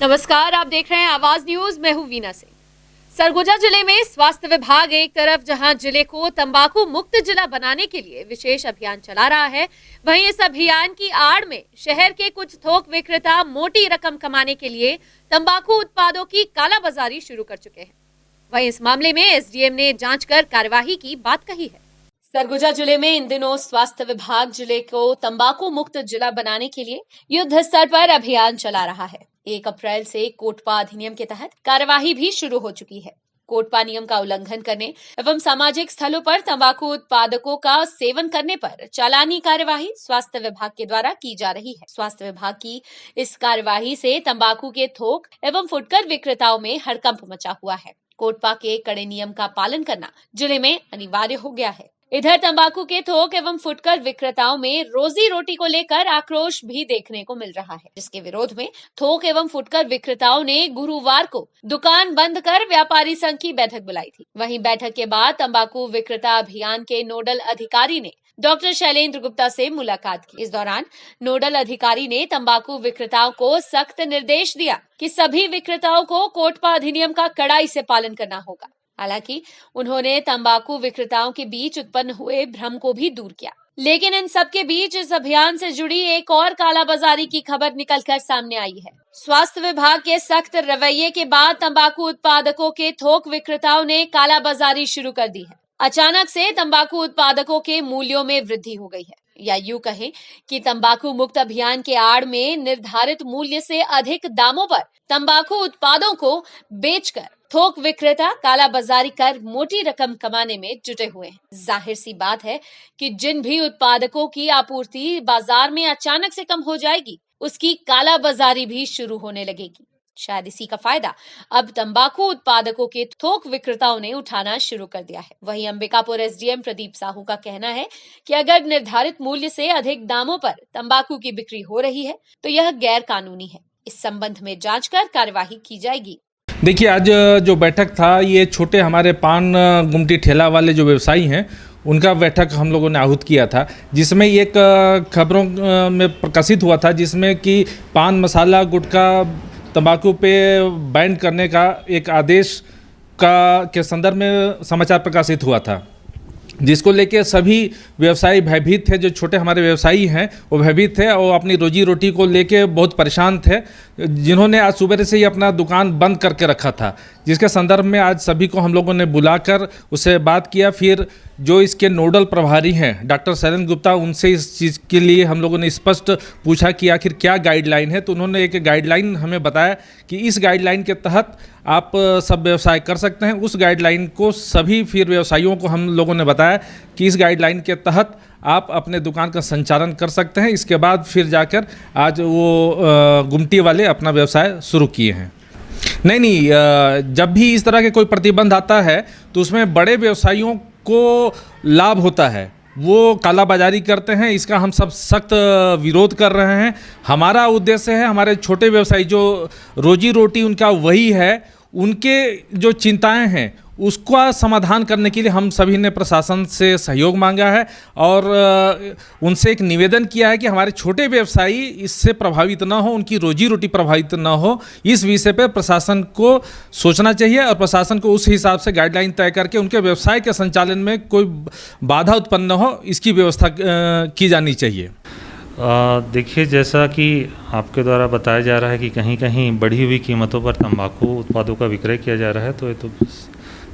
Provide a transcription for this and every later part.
नमस्कार, आप देख रहे हैं आवाज न्यूज। मैं हूं वीना सिंह। सरगुजा जिले में स्वास्थ्य विभाग एक तरफ जहां जिले को तंबाकू मुक्त जिला बनाने के लिए विशेष अभियान चला रहा है, वहीं इस अभियान की आड़ में शहर के कुछ थोक विक्रेता मोटी रकम कमाने के लिए तंबाकू उत्पादों की कालाबाजारी शुरू कर चुके हैं। वहीं इस मामले में एसडीएम ने जांच कर कार्यवाही की बात कही है। सरगुजा जिले में इन दिनों स्वास्थ्य विभाग जिले को तंबाकू मुक्त जिला बनाने के लिए युद्ध स्तर पर अभियान चला रहा है। 1 अप्रैल से कोटपा अधिनियम के तहत कार्यवाही भी शुरू हो चुकी है। कोटपा नियम का उल्लंघन करने एवं सामाजिक स्थलों पर तंबाकू उत्पादकों का सेवन करने पर चालानी कार्यवाही स्वास्थ्य विभाग के द्वारा की जा रही है। स्वास्थ्य विभाग की इस कार्यवाही से तंबाकू के थोक एवं फुटकर विक्रेताओं में हड़कंप मचा हुआ है। कोटपा के कड़े नियम का पालन करना जिले में अनिवार्य हो गया है। इधर तंबाकू के थोक एवं फुटकर विक्रेताओं में रोजी रोटी को लेकर आक्रोश भी देखने को मिल रहा है, जिसके विरोध में थोक एवं फुटकर विक्रेताओं ने गुरुवार को दुकान बंद कर व्यापारी संघ की बैठक बुलाई थी। वहीं बैठक के बाद तंबाकू विक्रेता अभियान के नोडल अधिकारी ने डॉक्टर शैलेंद्र गुप्ता से मुलाकात की। इस दौरान नोडल अधिकारी ने तंबाकू विक्रेताओं को सख्त निर्देश दिया कि सभी विक्रेताओं को कोटपा अधिनियम का कड़ाई से पालन करना होगा। हालांकि उन्होंने तंबाकू विक्रेताओं के बीच उत्पन्न हुए भ्रम को भी दूर किया, लेकिन इन सब के बीच इस अभियान से जुड़ी एक और कालाबाजारी की खबर निकलकर सामने आई है। स्वास्थ्य विभाग के सख्त रवैये के बाद तंबाकू उत्पादकों के थोक विक्रेताओं ने कालाबाजारी शुरू कर दी है। अचानक से तंबाकू उत्पादकों के मूल्यों में वृद्धि हो गई है, या यूं कहें कि तंबाकू मुक्त अभियान के आड़ में निर्धारित मूल्य से अधिक दामों पर तंबाकू उत्पादों को बेचकर थोक विक्रेता कालाबाजारी कर मोटी रकम कमाने में जुटे हुए हैं। जाहिर सी बात है कि जिन भी उत्पादकों की आपूर्ति बाजार में अचानक से कम हो जाएगी, उसकी कालाबाजारी भी शुरू होने लगेगी। शायद इसी का फायदा अब तंबाकू उत्पादकों के थोक विक्रेताओं ने उठाना शुरू कर दिया है। वहीं अंबिकापुर एसडीएम प्रदीप साहू का कहना है कि अगर निर्धारित मूल्य से अधिक दामों पर तंबाकू की बिक्री हो रही है तो यह गैर कानूनी है। इस संबंध में जांच कर कार्यवाही की जाएगी। देखिए, आज जो बैठक था, ये छोटे हमारे पान गुमटी ठेला वाले जो व्यवसायी हैं उनका बैठक हम लोगों ने आहूत किया था, जिसमें एक खबरों में प्रकाशित हुआ था जिसमें कि पान मसाला गुटखा तंबाकू पे बैन करने का एक आदेश के संदर्भ में समाचार प्रकाशित हुआ था, जिसको लेके सभी व्यवसायी भयभीत थे। जो छोटे हमारे व्यवसायी हैं वो भयभीत थे और अपनी रोजी रोटी को लेके बहुत परेशान थे, जिन्होंने आज सुबह से ही अपना दुकान बंद करके रखा था, जिसके संदर्भ में आज सभी को हम लोगों ने बुलाकर उससे बात किया। फिर जो इसके नोडल प्रभारी हैं डॉक्टर शैलेंद्र गुप्ता, उनसे इस चीज़ के लिए हम लोगों ने स्पष्ट पूछा कि आखिर क्या गाइडलाइन है। तो उन्होंने एक गाइडलाइन हमें बताया कि इस गाइडलाइन के तहत आप सब व्यवसाय कर सकते हैं। उस गाइडलाइन को सभी फिर व्यवसायियों को हम लोगों ने बताया कि इस गाइडलाइन के तहत आप अपने दुकान का संचालन कर सकते हैं। इसके बाद फिर जाकर आज वो गुमटी वाले अपना व्यवसाय शुरू किए हैं। नहीं, जब भी इस तरह के कोई प्रतिबंध आता है तो उसमें बड़े व्यवसायियों को लाभ होता है, वो कालाबाजारी करते हैं। इसका हम सब सख्त विरोध कर रहे हैं। हमारा उद्देश्य है हमारे छोटे व्यवसायी जो रोजी रोटी उनका वही है, उनके जो चिंताएं हैं उसका समाधान करने के लिए हम सभी ने प्रशासन से सहयोग मांगा है और उनसे एक निवेदन किया है कि हमारे छोटे व्यवसायी इससे प्रभावित ना हो, उनकी रोजी रोटी प्रभावित ना हो। इस विषय पर प्रशासन को सोचना चाहिए और प्रशासन को उस हिसाब से गाइडलाइन तय करके उनके व्यवसाय के संचालन में कोई बाधा उत्पन्न न हो, इसकी व्यवस्था की जानी चाहिए। देखिए, जैसा कि आपके द्वारा बताया जा रहा है कि कहीं कहीं बढ़ी हुई कीमतों पर तंबाकू उत्पादों का विक्रय किया जा रहा है, तो ये तो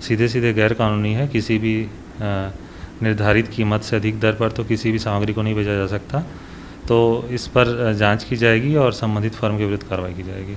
सीधे सीधे गैर कानूनी है। किसी भी निर्धारित कीमत से अधिक दर पर तो किसी भी सामग्री को नहीं बेचा जा सकता। तो इस पर जांच की जाएगी और संबंधित फर्म के विरुद्ध कार्रवाई की जाएगी।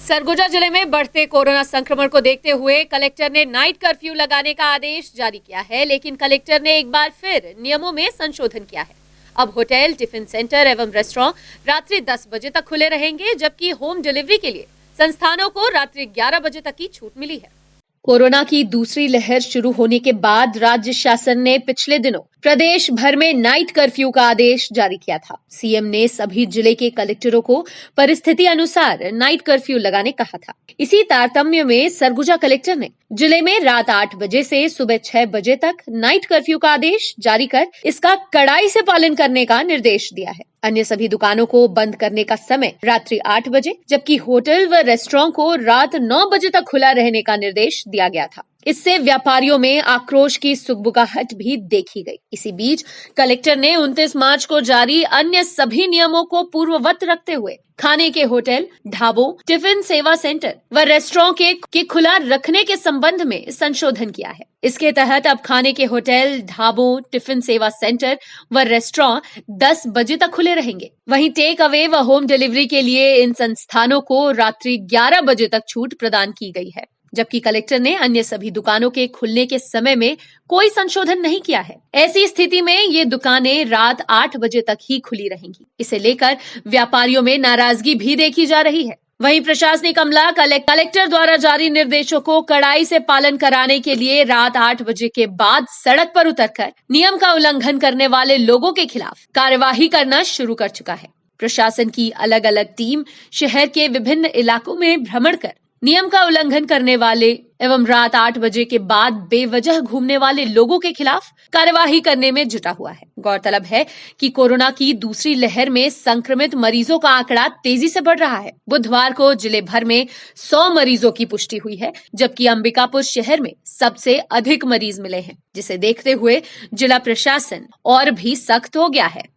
सरगुजा जिले में बढ़ते कोरोना संक्रमण को देखते हुए कलेक्टर ने नाइट कर्फ्यू लगाने का आदेश जारी किया है, लेकिन कलेक्टर ने एक बार फिर नियमों में संशोधन किया है। अब होटल, टिफिन सेंटर एवं रेस्टोरेंट रात्रि 10 बजे तक खुले रहेंगे, जबकि होम डिलीवरी के लिए संस्थानों को रात्रि 11 बजे तक की छूट मिली है। कोरोना की दूसरी लहर शुरू होने के बाद राज्य शासन ने पिछले दिनों प्रदेश भर में नाइट कर्फ्यू का आदेश जारी किया था। सीएम ने सभी जिले के कलेक्टरों को परिस्थिति अनुसार नाइट कर्फ्यू लगाने कहा था। इसी तारतम्य में सरगुजा कलेक्टर ने जिले में रात 8 बजे से सुबह 6 बजे तक नाइट कर्फ्यू का आदेश जारी कर इसका कड़ाई से पालन करने का निर्देश दिया है। अन्य सभी दुकानों को बंद करने का समय रात्रि 8 बजे, जबकि होटल व रेस्टोरेंट को रात 9 बजे तक खुला रहने का निर्देश दिया गया था। इससे व्यापारियों में आक्रोश की सुगबुगाहट भी देखी गई। इसी बीच कलेक्टर ने 29 मार्च को जारी अन्य सभी नियमों को पूर्ववत रखते हुए खाने के होटल, ढाबों, टिफिन सेवा सेंटर व रेस्टोरेंट के खुला रखने के संबंध में संशोधन किया है। इसके तहत अब खाने के होटल, ढाबों, टिफिन सेवा सेंटर व रेस्टोरेंट 10 बजे तक खुले रहेंगे। वहीं टेक अवे व होम डिलीवरी के लिए इन संस्थानों को रात्रि 11 बजे तक छूट प्रदान की गई है, जबकि कलेक्टर ने अन्य सभी दुकानों के खुलने के समय में कोई संशोधन नहीं किया है। ऐसी स्थिति में ये दुकानें रात 8 बजे तक ही खुली रहेंगी। इसे लेकर व्यापारियों में नाराजगी भी देखी जा रही है। वहीं प्रशासनिक अमला कलेक्टर द्वारा जारी निर्देशों को कड़ाई से पालन कराने के लिए रात 8 बजे के बाद सड़क पर उतरकर नियम का उल्लंघन करने वाले लोगों के खिलाफ कार्यवाही करना शुरू कर चुका है। प्रशासन की अलग अलग टीम शहर के विभिन्न इलाकों में भ्रमण कर नियम का उल्लंघन करने वाले एवं रात 8 बजे के बाद बेवजह घूमने वाले लोगों के खिलाफ कार्यवाही करने में जुटा हुआ है। गौरतलब है कि कोरोना की दूसरी लहर में संक्रमित मरीजों का आंकड़ा तेजी से बढ़ रहा है। बुधवार को जिले भर में 100 मरीजों की पुष्टि हुई है, जबकि अंबिकापुर शहर में सबसे अधिक मरीज मिले हैं, जिसे देखते हुए जिला प्रशासन और भी सख्त हो गया है।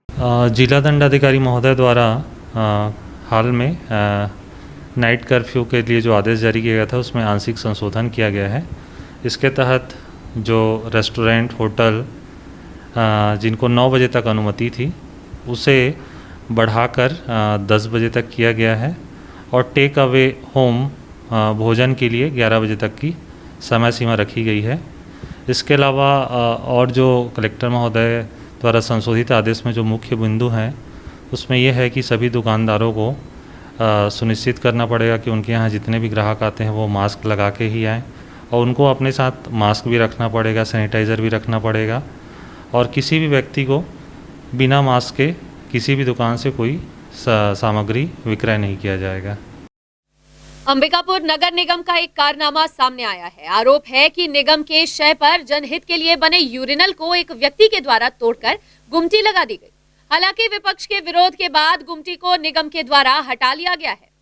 जिला दंडाधिकारी महोदय द्वारा हाल में नाइट कर्फ्यू के लिए जो आदेश जारी किया गया था उसमें आंशिक संशोधन किया गया है। इसके तहत जो रेस्टोरेंट, होटल जिनको 9 बजे तक अनुमति थी उसे बढ़ाकर 10 बजे तक किया गया है और टेक अवे होम भोजन के लिए 11 बजे तक की समय सीमा रखी गई है। इसके अलावा और जो कलेक्टर महोदय द्वारा संशोधित आदेश में जो मुख्य बिंदु हैं उसमें यह है कि सभी दुकानदारों को सुनिश्चित करना पड़ेगा कि उनके यहाँ जितने भी ग्राहक आते हैं वो मास्क लगा के ही आएँ और उनको अपने साथ मास्क भी रखना पड़ेगा, सैनिटाइज़र भी रखना पड़ेगा और किसी भी व्यक्ति को बिना मास्क के किसी भी दुकान से कोई सामग्री विक्रय नहीं किया जाएगा। अंबिकापुर नगर निगम का एक कारनामा सामने आया है। आरोप है कि निगम के शय पर जनहित के लिए बने यूरिनल को एक व्यक्ति के द्वारा तोड़कर गुमटी लगा दी गई। हालांकि विपक्ष के विरोध के बाद गुमटी को निगम के द्वारा हटा लिया गया है।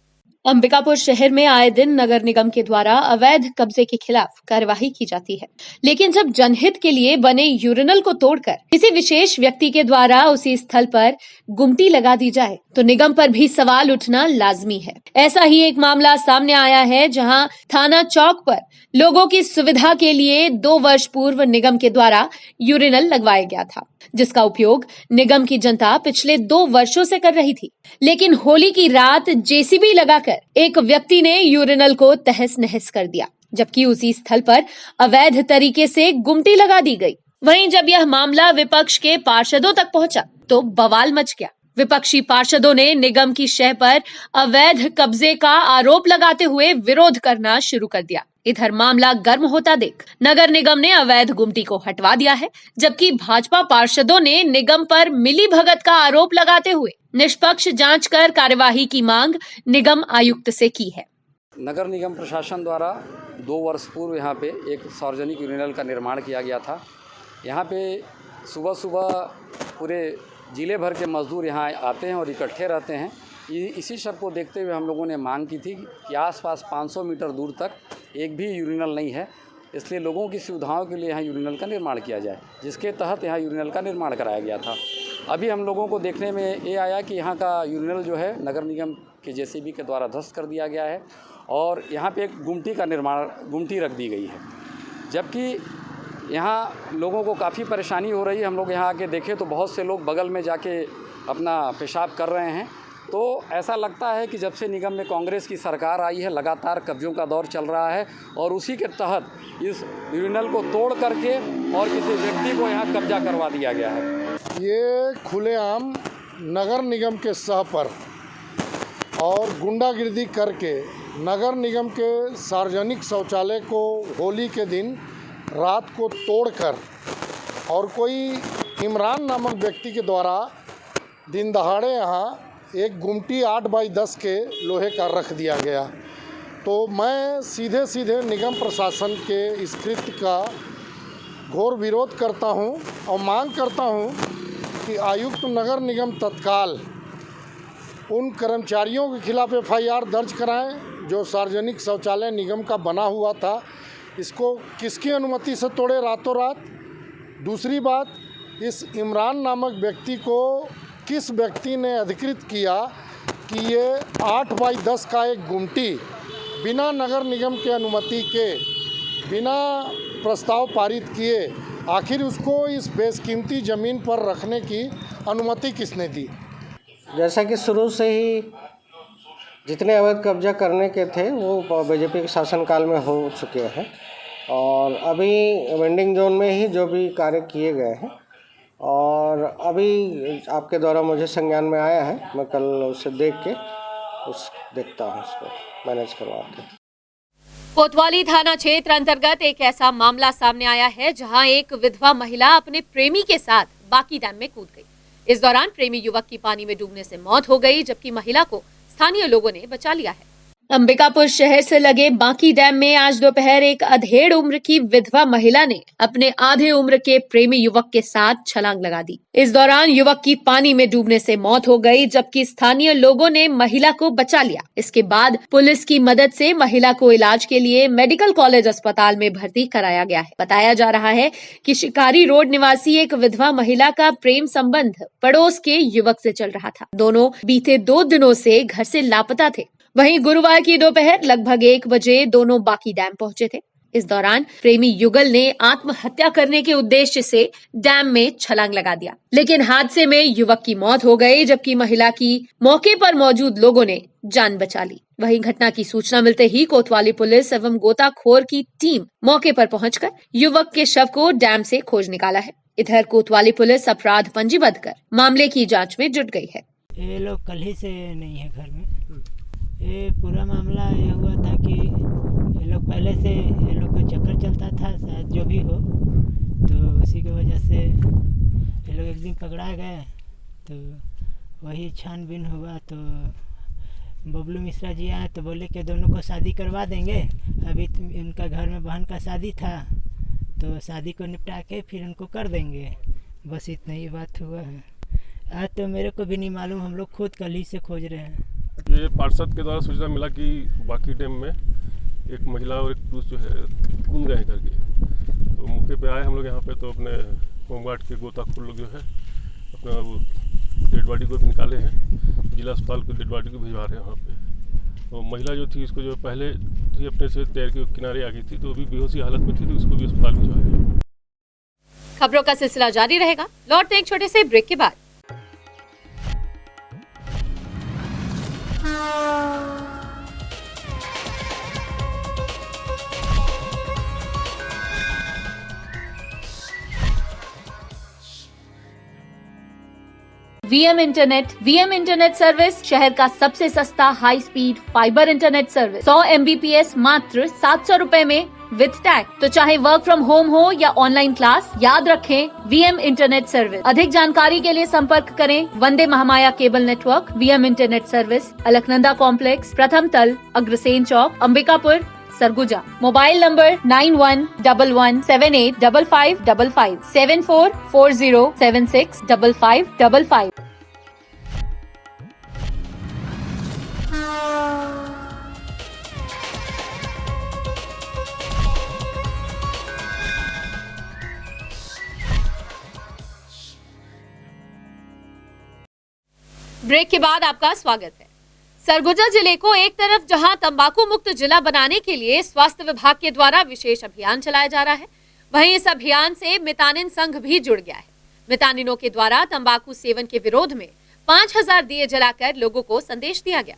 अंबिकापुर शहर में आए दिन नगर निगम के द्वारा अवैध कब्जे के खिलाफ कार्यवाही की जाती है, लेकिन जब जनहित के लिए बने यूरिनल को तोड़कर किसी विशेष व्यक्ति के द्वारा उसी स्थल पर गुमटी लगा दी जाए तो निगम पर भी सवाल उठना लाजमी है। ऐसा ही एक मामला सामने आया है, जहां थाना चौक पर लोगों की सुविधा के लिए 2 वर्ष पूर्व निगम के द्वारा यूरिनल लगवाया गया था, जिसका उपयोग निगम की जनता पिछले 2 वर्षों से कर रही थी। लेकिन होली की रात जेसीबी लगाकर एक व्यक्ति ने यूरिनल को तहस नहस कर दिया, जबकि उसी स्थल पर अवैध तरीके से गुमटी लगा दी गई। वहीं जब यह मामला विपक्ष के पार्षदों तक पहुंचा तो बवाल मच गया। विपक्षी पार्षदों ने निगम की शय पर अवैध कब्जे का आरोप लगाते हुए विरोध करना शुरू कर दिया। इधर मामला गर्म होता देख नगर निगम ने अवैध गुमटी को हटवा दिया है, जबकि भाजपा पार्षदों ने निगम पर मिली भगत का आरोप लगाते हुए निष्पक्ष जांच कर कार्यवाही की मांग निगम आयुक्त से की है। नगर निगम प्रशासन द्वारा 2 वर्ष पूर्व यहाँ पे एक सार्वजनिक यूरिनल का निर्माण किया गया था। यहाँ पे सुबह सुबह पूरे जिले भर के मजदूर यहाँ आते हैं और इकट्ठे रहते हैं। इसी शर्त को देखते हुए हम लोगों ने मांग की थी कि आसपास 500 मीटर दूर तक एक भी यूरिनल नहीं है, इसलिए लोगों की सुविधाओं के लिए यहाँ यूरिनल का निर्माण किया जाए, जिसके तहत यहाँ यूरिनल का निर्माण कराया गया था। अभी हम लोगों को देखने में ये आया कि यहाँ का यूरिनल जो है नगर निगम के जेसीबी के द्वारा ध्वस्त कर दिया गया है और यहाँ पे एक गुमटी रख दी गई है, जबकि यहाँ लोगों को काफ़ी परेशानी हो रही है। हम लोग यहाँ आके देखें तो बहुत से लोग बगल में जाके अपना पेशाब कर रहे हैं। तो ऐसा लगता है कि जब से निगम में कांग्रेस की सरकार आई है लगातार कब्जों का दौर चल रहा है और उसी के तहत इस यूरिनल को तोड़ करके और किसी व्यक्ति को यहाँ कब्जा करवा दिया गया है। ये खुलेआम नगर निगम के सह पर और गुंडागिर्दी करके नगर निगम के सार्वजनिक शौचालय को होली के दिन रात को तोड़कर और कोई इमरान नामक व्यक्ति के द्वारा दिन दहाड़े यहाँ एक गुमटी 8x10 के लोहे का रख दिया गया। तो मैं सीधे निगम प्रशासन के इस कृत्य का घोर विरोध करता हूँ और मांग करता हूँ कि आयुक्त नगर निगम तत्काल उन कर्मचारियों के खिलाफ एफआईआर दर्ज कराएं जो सार्वजनिक शौचालय निगम का बना हुआ था, इसको किसकी अनुमति से तोड़े रातों रात। दूसरी बात, इस इमरान नामक व्यक्ति को किस व्यक्ति ने अधिकृत किया कि ये 8x10 का एक गुमटी बिना नगर निगम के अनुमति के, बिना प्रस्ताव पारित किए, आखिर उसको इस बेशकीमती ज़मीन पर रखने की अनुमति किसने दी। जैसा कि शुरू से ही जितने अवैध कब्जा करने के थे वो बीजेपी के शासनकाल में हो चुके हैं और अभी वेंडिंग जोन में ही जो भी कार्य किए गए हैं और अभी आपके द्वारा मुझे संज्ञान में आया है, मैं कल उसे देख के देखता हूँ, उसको मैनेज करवाते हैं। कोतवाली थाना क्षेत्र अंतर्गत एक ऐसा मामला सामने आया है जहां एक विधवा महिला अपने प्रेमी के साथ बाकी डैम में कूद गई। इस दौरान प्रेमी युवक की पानी में डूबने से मौत हो गई, जबकि महिला को स्थानीय लोगों ने बचा लिया है। अंबिकापुर शहर से लगे बांकी डैम में आज दोपहर एक अधेड़ उम्र की विधवा महिला ने अपने आधे उम्र के प्रेमी युवक के साथ छलांग लगा दी। इस दौरान युवक की पानी में डूबने से मौत हो गई, जबकि स्थानीय लोगों ने महिला को बचा लिया। इसके बाद पुलिस की मदद से महिला को इलाज के लिए मेडिकल कॉलेज अस्पताल में भर्ती कराया गया है। बताया जा रहा है कि शिकारी रोड निवासी एक विधवा महिला का प्रेम संबंध पड़ोस के युवक से चल रहा था। दोनों बीते 2 दिनों से घर से लापता थे। वहीं गुरुवार की दोपहर लगभग 1 बजे दोनों बाकी डैम पहुंचे थे। इस दौरान प्रेमी युगल ने आत्महत्या करने के उद्देश्य से डैम में छलांग लगा दिया, लेकिन हादसे में युवक की मौत हो गई, जबकि महिला की मौके पर मौजूद लोगों ने जान बचा ली। वहीं घटना की सूचना मिलते ही कोतवाली पुलिस एवं गोताखोर की टीम मौके पर पहुंचकर युवक के शव को डैम से खोज निकाला है। इधर कोतवाली पुलिस अपराध पंजीबद्ध कर मामले की जाँच में जुट गई है। ये लोग कल ही से नहीं है घर में। ये पूरा मामला ये हुआ था कि ये लोग पहले से ये लोग का चक्कर चलता था, शायद जो भी हो, तो उसी की वजह से ये लोग एक दिन पकड़ा गए। तो वही छानबीन हुआ तो बबलू मिश्रा जी आए तो बोले कि दोनों को शादी करवा देंगे। अभी उनका घर में बहन का शादी था तो शादी को निपटा के फिर उनको कर देंगे, बस इतना ही बात हुआ है। आज तो मेरे को भी नहीं मालूम, हम लोग खुद कल ही से खोज रहे हैं। ये पार्षद के द्वारा सूचना मिला कि बाकी डैम में एक महिला और एक पुरुष जो है कूद गए करके, तो मौके पे आए हम लोग यहाँ पे। तो अपने होमगार्ड के गोताखोर लोग जो है अपना वो डेड बॉडी को भी निकाले हैं, जिला अस्पताल को डेड बॉडी को भिजवा रहे हैं वहाँ पे। तो महिला जो थी इसको जो पहले थी अपने से तैर के किनारे आ गई थी, तो अभी बेहोशी हालत में थी, तो उसको भी अस्पताल भिजवाया। खबरों का सिलसिला जारी रहेगा। लौटते एक छोटे से ब्रेक के बाद। वीएम इंटरनेट सर्विस शहर का सबसे सस्ता high speed fibre internet service. 100 MBPS मात्र 700 रुपए में विद टैग। तो चाहे वर्क फ्रॉम होम हो या ऑनलाइन क्लास, याद रखें वीएम इंटरनेट सर्विस। अधिक जानकारी के लिए संपर्क करें Vande Mahamaya cable network. VM internet service, Alaknanda complex, प्रथम तल, Agrasen Chowk, Ambikapur, Surguja. Mobile number 9111785555 7440765555। Break के बाद आपका स्वागत है। सरगुजा जिले को एक तरफ जहां तंबाकू मुक्त जिला बनाने के लिए स्वास्थ्य विभाग के द्वारा विशेष अभियान चलाया जा रहा है, वहीं इस अभियान से मितानिन संघ भी जुड़ गया है। मितानिनों के द्वारा तंबाकू सेवन के विरोध में 5000 दिए जलाकर लोगों को संदेश दिया गया।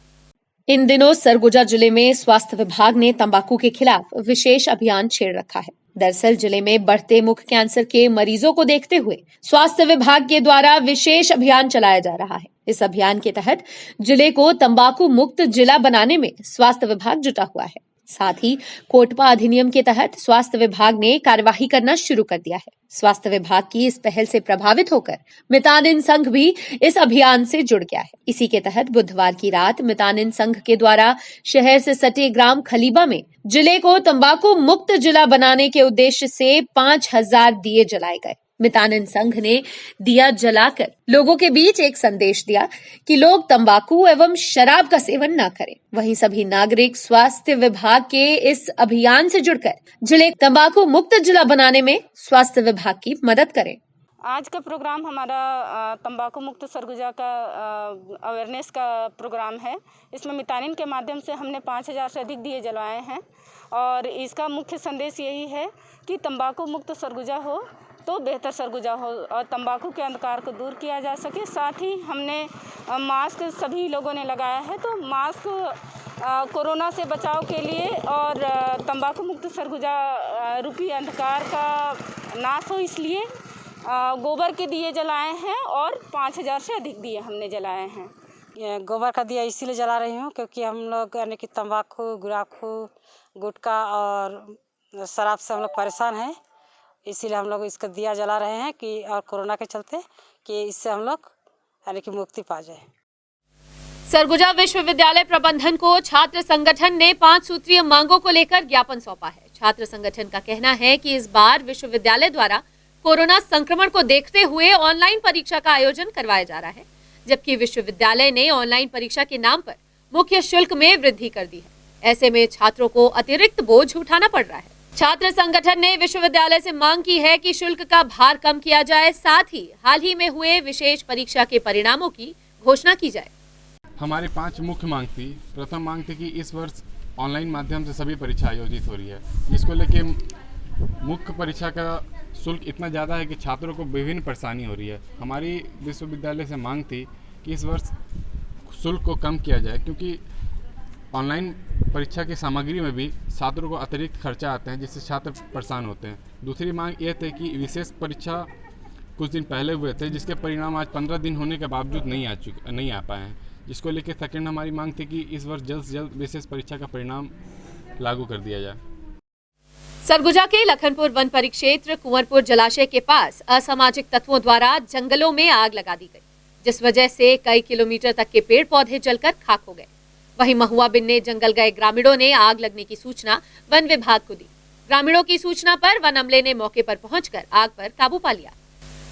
इन दिनों सरगुजा जिले में स्वास्थ्य विभाग ने तंबाकू के खिलाफ विशेष अभियान छेड़ रखा है। दरअसल जिले में बढ़ते मुख कैंसर के मरीजों को देखते हुए स्वास्थ्य विभाग के द्वारा विशेष अभियान चलाया जा रहा है। इस अभियान के तहत जिले को तंबाकू मुक्त जिला बनाने में स्वास्थ्य विभाग जुटा हुआ है। साथ ही कोटपा अधिनियम के तहत स्वास्थ्य विभाग ने कार्यवाही करना शुरू कर दिया है। स्वास्थ्य विभाग की इस पहल से प्रभावित होकर मितानिन संघ भी इस अभियान से जुड़ गया है। इसी के तहत बुधवार की रात मितानिन संघ के द्वारा शहर से सटे ग्राम खलीबा में जिले को तंबाकू मुक्त जिला बनाने के उद्देश्य से 5000 दिए जलाए गए। मितानिन संघ ने दिया जलाकर लोगों के बीच एक संदेश दिया कि लोग तंबाकू एवं शराब का सेवन न करें। वहीं सभी नागरिक स्वास्थ्य विभाग के इस अभियान से जुड़कर जिले तंबाकू मुक्त जिला बनाने में स्वास्थ्य विभाग की मदद करें। आज का प्रोग्राम हमारा तंबाकू मुक्त सरगुजा का अवेयरनेस का प्रोग्राम है। इसमें मितानिन के माध्यम से हमने 5000 से अधिक दिए जलाए हैं और इसका मुख्य संदेश यही है कि तंबाकू मुक्त सरगुजा हो तो बेहतर सरगुजा हो और तंबाकू के अंधकार को दूर किया जा सके। साथ ही हमने मास्क सभी लोगों ने लगाया है, तो मास्क कोरोना से बचाव के लिए और तंबाकू मुक्त सरगुजा रूपी अंधकार का नाश हो इसलिए गोबर के दिए जलाए हैं और 5000 से अधिक दिए हमने जलाए हैं। गोबर का दिया इसीलिए जला रही हूँ क्योंकि हम लोग यानी कि तंबाकू, गुड़ाखू, गुटखा और शराब से हम लोग परेशान हैं, इसीलिए हम लोग इसका दिया जला रहे हैं कि और कोरोना के चलते कि इससे हम लोग यानी कि मुक्ति पा जाए। सरगुजा विश्वविद्यालय प्रबंधन को छात्र संगठन ने 5 सूत्रीय मांगों को लेकर ज्ञापन सौंपा है। छात्र संगठन का कहना है कि इस बार विश्वविद्यालय द्वारा कोरोना संक्रमण को देखते हुए ऑनलाइन परीक्षा का आयोजन करवाया जा रहा है, जबकि विश्वविद्यालय ने ऑनलाइन परीक्षा के नाम पर मुख्य शुल्क में वृद्धि कर दी है। ऐसे में छात्रों को अतिरिक्त बोझ उठाना पड़ रहा है। छात्र संगठन ने विश्वविद्यालय से मांग की है कि शुल्क का भार कम किया जाए, साथ ही हाल ही में हुए विशेष परीक्षा के परिणामों की घोषणा की जाए। हमारी 5 मुख्य मांग थी। प्रथम मांग थी कि इस वर्ष ऑनलाइन माध्यम से सभी परीक्षा आयोजित हो रही है, जिसको लेके मुख्य परीक्षा का शुल्क इतना ज़्यादा है कि छात्रों को विभिन्न परेशानी हो रही है। हमारी विश्वविद्यालय से मांग थी कि इस वर्ष शुल्क को कम किया जाए, क्योंकि ऑनलाइन परीक्षा की सामग्री में भी छात्रों को अतिरिक्त खर्चा आते हैं, जिससे छात्र परेशान होते हैं। दूसरी मांग ये थी कि विशेष परीक्षा कुछ दिन पहले हुए थे, जिसके परिणाम आज 15 दिन होने के बावजूद नहीं आ पाए हैं, जिसको लेकर सेकेंड हमारी मांग थी कि इस वर्ष जल्द से जल्द विशेष परीक्षा का परिणाम लागू कर दिया जाए। सरगुजा के लखनपुर वन परिक्षेत्र कुंवरपुर जलाशय के पास असामाजिक तत्वों द्वारा जंगलों में आग लगा दी गई, जिस वजह से कई किलोमीटर तक के पेड़ पौधे जलकर खाक हो गए। वहीं महुआ बिन्ने जंगल गए ग्रामीणों ने आग लगने की सूचना वन विभाग को दी। ग्रामीणों की सूचना पर वन अमले ने मौके पर पहुंचकर आग पर काबू पा लिया।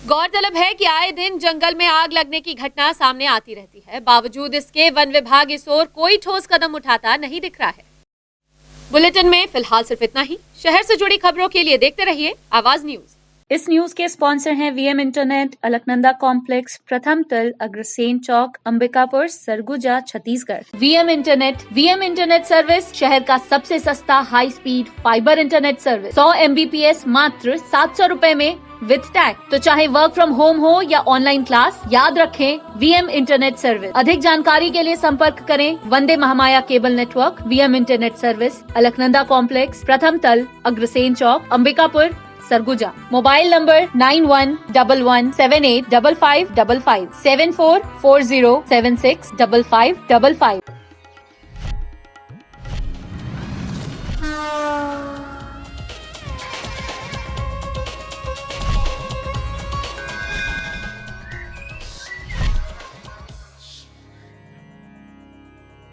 गौरतलब है कि आए दिन जंगल में आग लगने की घटना सामने आती रहती है, बावजूद इसके वन विभाग इस ओर कोई ठोस कदम उठाता नहीं दिख रहा है। बुलेटिन में फिलहाल सिर्फ इतना ही। शहर से जुड़ी खबरों के लिए देखते रहिए आवाज न्यूज। इस न्यूज के स्पॉन्सर हैं वीएम इंटरनेट, अलकनंदा कॉम्प्लेक्स, प्रथम तल, Agrasen Chowk, Ambikapur, Surguja, Chhattisgarh. VM internet service शहर का सबसे सस्ता high speed fibre internet service. 100 MBPS मात्र 700 रुपए में विद टैग। तो चाहे वर्क फ्रॉम होम हो या ऑनलाइन क्लास, याद रखें वीएम इंटरनेट सर्विस। अधिक जानकारी के लिए संपर्क करें Vande Mahamaya cable network. VM internet service, Alaknanda complex, प्रथम तल, अग्रसेन चौक, अंबिकापुर, सरगुजा। Mobile number 9111785555 7440765555।